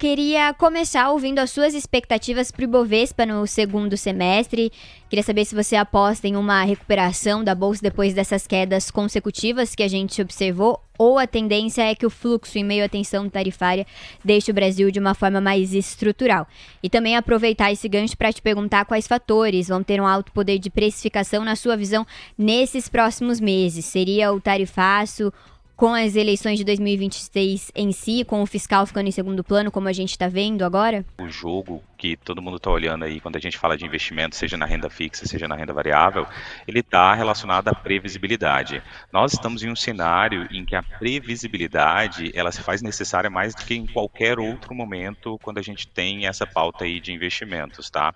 Queria começar ouvindo as suas expectativas para o Ibovespa no segundo semestre. Queria saber se você aposta em uma recuperação da bolsa depois dessas quedas consecutivas que a gente observou, ou a tendência é que o fluxo em meio à tensão tarifária deixe o Brasil de uma forma mais estrutural. E também aproveitar esse gancho para te perguntar quais fatores vão ter um alto poder de precificação na sua visão nesses próximos meses. Seria o tarifaço com as eleições de 2026 em si, com o fiscal ficando em segundo plano, como a gente está vendo agora? O jogo que todo mundo está olhando aí quando a gente fala de investimento, seja na renda fixa, seja na renda variável, ele está relacionado à previsibilidade. Nós estamos em um cenário em que a previsibilidade ela se faz necessária mais do que em qualquer outro momento quando a gente tem essa pauta aí de investimentos, tá?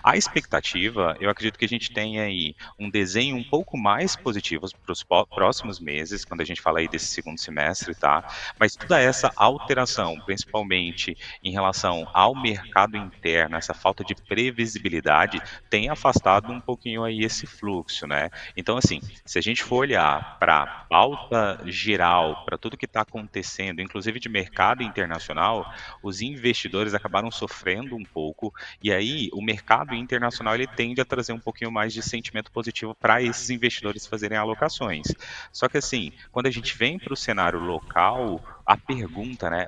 A expectativa, eu acredito que a gente tem aí um desenho um pouco mais positivo para os próximos meses, quando a gente fala aí desse segundo semestre, tá? Mas toda essa alteração, principalmente em relação ao mercado interno, essa falta de previsibilidade, tem afastado um pouquinho aí esse fluxo, né? Então, assim, se a gente for olhar para a pauta geral, para tudo que está acontecendo, inclusive de mercado internacional, os investidores acabaram sofrendo um pouco, e aí o mercado internacional ele tende a trazer um pouquinho mais de sentimento positivo para esses investidores fazerem alocações. Só que, assim, quando a gente vem para o cenário local, a pergunta, né,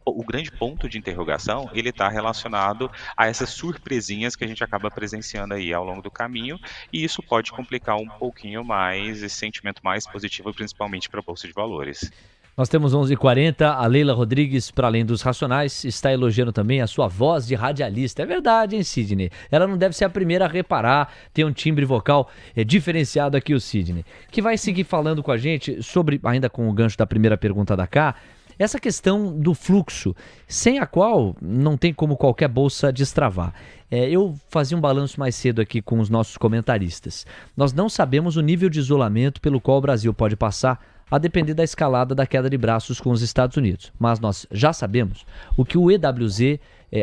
o grande ponto de interrogação, ele está relacionado a essas surpresinhas que a gente acaba presenciando aí ao longo do caminho, e isso pode complicar um pouquinho mais esse sentimento mais positivo, principalmente para a Bolsa de Valores. Nós temos 11h40, a Leila Rodrigues, para além dos racionais, está elogiando também a sua voz de radialista. É verdade, hein, Sidney? Ela não deve ser a primeira a reparar, tem um timbre vocal diferenciado aqui, o Sidney, que vai seguir falando com a gente sobre, ainda com o gancho da primeira pergunta da Cá, essa questão do fluxo, sem a qual não tem como qualquer bolsa destravar. Eu fazia um balanço mais cedo aqui com os nossos comentaristas. Nós não sabemos o nível de isolamento pelo qual o Brasil pode passar, a depender da escalada da queda de braços com os Estados Unidos. Mas nós já sabemos o que o EWZ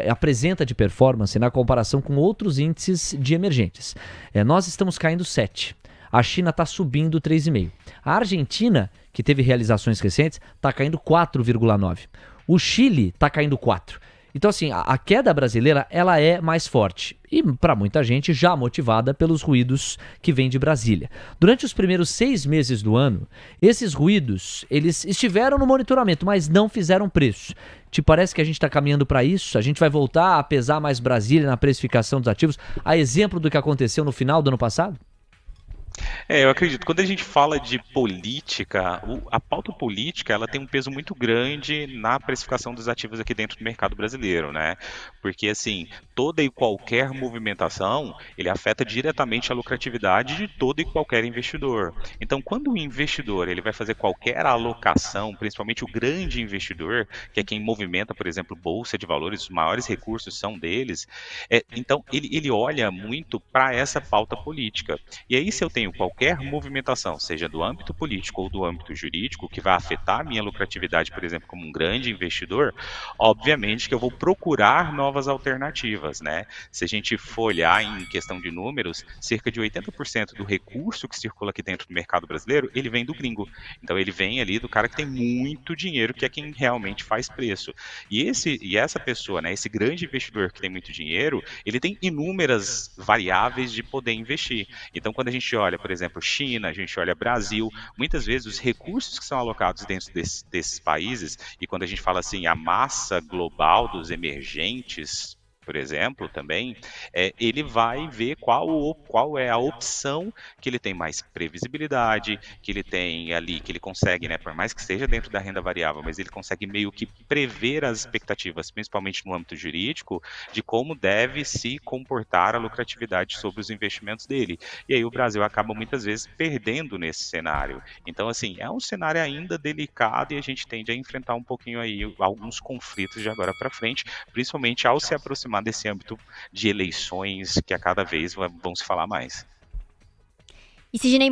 apresenta de performance na comparação com outros índices de emergentes. Nós estamos caindo 7%. A China está subindo 3,5%. A Argentina, que teve realizações recentes, está caindo 4,9%. O Chile está caindo 4%. Então, assim, a queda brasileira ela é mais forte e, para muita gente, já motivada pelos ruídos que vêm de Brasília. Durante os primeiros 6 meses do ano, esses ruídos eles estiveram no monitoramento, mas não fizeram preço. Te parece que a gente está caminhando para isso? A gente vai voltar a pesar mais Brasília na precificação dos ativos, a exemplo do que aconteceu no final do ano passado? Eu acredito. Quando a gente fala de política, a pauta política ela tem um peso muito grande na precificação dos ativos aqui dentro do mercado brasileiro, né? Porque, assim, toda e qualquer movimentação, ele afeta diretamente a lucratividade de todo e qualquer investidor. Então, quando o investidor ele vai fazer qualquer alocação, principalmente o grande investidor, que é quem movimenta, por exemplo, bolsa de valores, os maiores recursos são deles, então ele olha muito para essa pauta política. E aí, se eu tenho qualquer movimentação, seja do âmbito político ou do âmbito jurídico, que vai afetar a minha lucratividade, por exemplo, como um grande investidor, obviamente que eu vou procurar novas alternativas, né? Se a gente for olhar em questão de números, cerca de 80% do recurso que circula aqui dentro do mercado brasileiro, ele vem do gringo. Então ele vem ali do cara que tem muito dinheiro, que é quem realmente faz preço. E essa pessoa, né, esse grande investidor que tem muito dinheiro, ele tem inúmeras variáveis de poder investir. Então quando a gente olha, por exemplo, China, a gente olha Brasil, muitas vezes os recursos que são alocados dentro desses países, e quando a gente fala assim, a massa global dos emergentes, por exemplo, também, ele vai ver qual é a opção que ele tem mais previsibilidade, que ele tem ali, que ele consegue, né, por mais que seja dentro da renda variável, mas ele consegue meio que prever as expectativas, principalmente no âmbito jurídico, de como deve se comportar a lucratividade sobre os investimentos dele. E aí o Brasil acaba muitas vezes perdendo nesse cenário. Então, assim, é um cenário ainda delicado e a gente tende a enfrentar um pouquinho aí alguns conflitos de agora para frente, principalmente ao se aproximar desse âmbito de eleições que a cada vez vão se falar mais. E Sidney,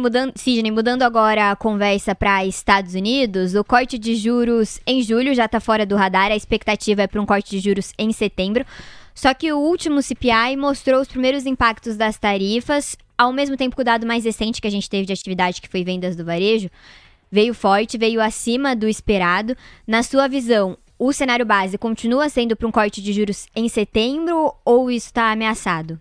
mudando agora a conversa para Estados Unidos, o corte de juros em julho já está fora do radar, a expectativa é para um corte de juros em setembro. Só que o último CPI mostrou os primeiros impactos das tarifas, ao mesmo tempo que o dado mais recente que a gente teve de atividade, que foi vendas do varejo, veio forte, veio acima do esperado. Na sua visão, o cenário base continua sendo para um corte de juros em setembro ou isso está ameaçado?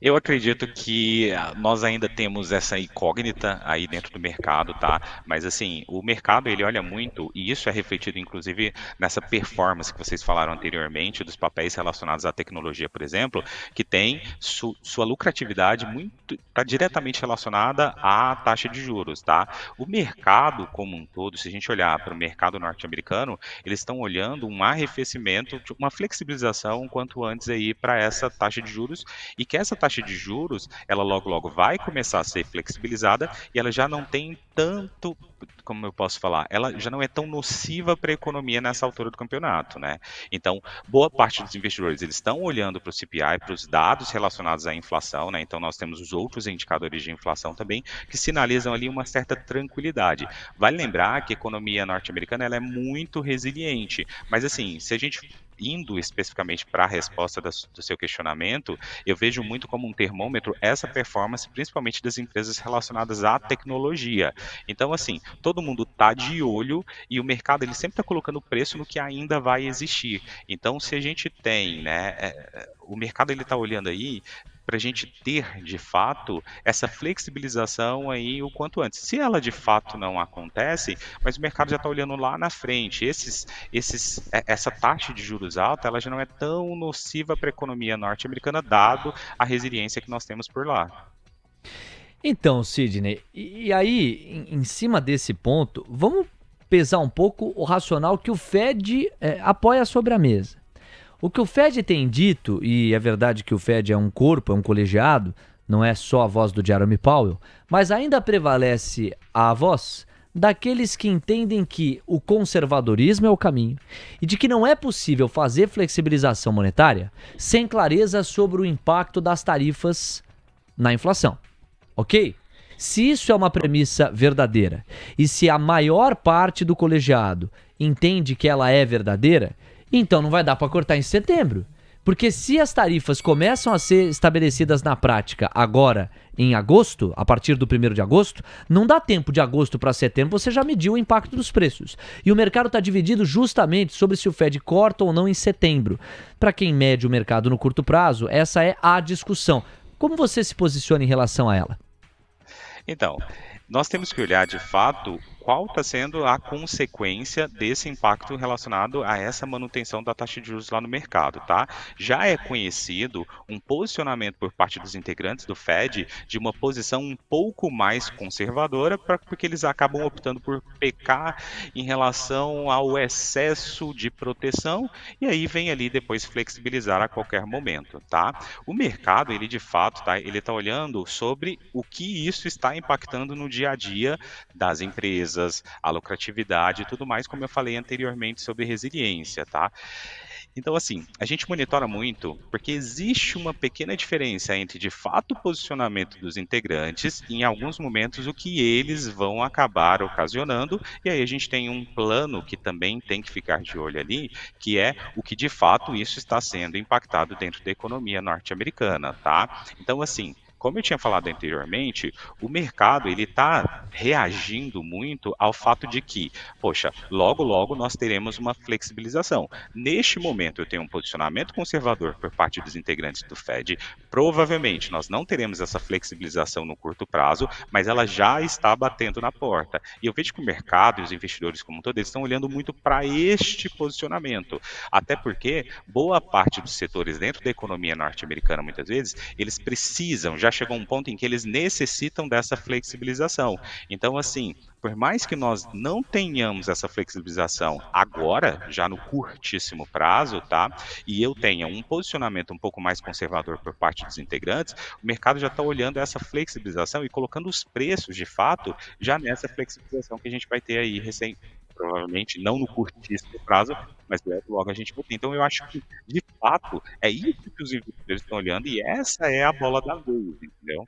Eu acredito que nós ainda temos essa incógnita aí dentro do mercado, tá? Mas assim, o mercado ele olha muito, e isso é refletido inclusive nessa performance que vocês falaram anteriormente, dos papéis relacionados à tecnologia, por exemplo, que tem sua lucratividade muito, está diretamente relacionada à taxa de juros, tá? O mercado como um todo, se a gente olhar para o mercado norte-americano, eles estão olhando um arrefecimento, uma flexibilização quanto antes aí para essa taxa de juros e que essa taxa de juros, ela logo logo vai começar a ser flexibilizada e ela já não tem tanto, como eu posso falar, ela já não é tão nociva para a economia nessa altura do campeonato, né? Então, boa parte dos investidores, eles estão olhando para o CPI, para os dados relacionados à inflação, né? Então, nós temos os outros indicadores de inflação também, que sinalizam ali uma certa tranquilidade. Vale lembrar que a economia norte-americana, ela é muito resiliente, mas assim, se a gente indo especificamente para a resposta do seu questionamento, eu vejo muito como um termômetro essa performance, principalmente das empresas relacionadas à tecnologia. Então, assim, todo mundo está de olho e o mercado ele sempre está colocando preço no que ainda vai existir. Então, se a gente tem, né, o mercado ele está olhando aí para a gente ter, de fato, essa flexibilização aí o quanto antes. Se ela de fato não acontece, mas o mercado já está olhando lá na frente, essa taxa de juros alta, ela já não é tão nociva para a economia norte-americana, dado a resiliência que nós temos por lá. Então, Sidney, e aí, em cima desse ponto, vamos pesar um pouco o racional que o Fed apoia sobre a mesa. O que o Fed tem dito, e é verdade que o Fed é um corpo, é um colegiado, não é só a voz do Jerome Powell, mas ainda prevalece a voz daqueles que entendem que o conservadorismo é o caminho e de que não é possível fazer flexibilização monetária sem clareza sobre o impacto das tarifas na inflação. Ok? Se isso é uma premissa verdadeira e se a maior parte do colegiado entende que ela é verdadeira, então não vai dar para cortar em setembro. Porque se as tarifas começam a ser estabelecidas na prática agora, em agosto, a partir do 1º de agosto, não dá tempo de agosto para setembro, você já mediu o impacto dos preços. E o mercado está dividido justamente sobre se o Fed corta ou não em setembro. Para quem mede o mercado no curto prazo, essa é a discussão. Como você se posiciona em relação a ela? Então, nós temos que olhar de fato qual está sendo a consequência desse impacto relacionado a essa manutenção da taxa de juros lá no mercado, tá? Já é conhecido um posicionamento por parte dos integrantes do Fed de uma posição um pouco mais conservadora, porque eles acabam optando por pecar em relação ao excesso de proteção e aí vem ali depois flexibilizar a qualquer momento, tá? O mercado, ele de fato, tá? Ele está olhando sobre o que isso está impactando no dia a dia das empresas, a lucratividade e tudo mais, como eu falei anteriormente sobre resiliência, tá? Então, assim, a gente monitora muito porque existe uma pequena diferença entre, de fato, o posicionamento dos integrantes e, em alguns momentos, o que eles vão acabar ocasionando. E aí a gente tem um plano que também tem que ficar de olho ali, que é o que, de fato, isso está sendo impactado dentro da economia norte-americana, tá? Então, assim, como eu tinha falado anteriormente, o mercado ele está reagindo muito ao fato de que, poxa, logo logo nós teremos uma flexibilização. Neste momento eu tenho um posicionamento conservador por parte dos integrantes do Fed. Provavelmente nós não teremos essa flexibilização no curto prazo, mas ela já está batendo na porta. E eu vejo que o mercado e os investidores como um todo eles estão olhando muito para este posicionamento. Até porque boa parte dos setores dentro da economia norte-americana, muitas vezes, eles precisam, já chegou um ponto em que eles necessitam dessa flexibilização. Então, assim, por mais que nós não tenhamos essa flexibilização agora, já no curtíssimo prazo, tá? E eu tenha um posicionamento um pouco mais conservador por parte dos integrantes, o mercado já está olhando essa flexibilização e colocando os preços, de fato, já nessa flexibilização que a gente vai ter aí recém. Provavelmente não no curtíssimo prazo, mas logo a gente vai ter. Então eu acho que, de fato, é isso que os investidores estão olhando e essa é a bola da vez, entendeu?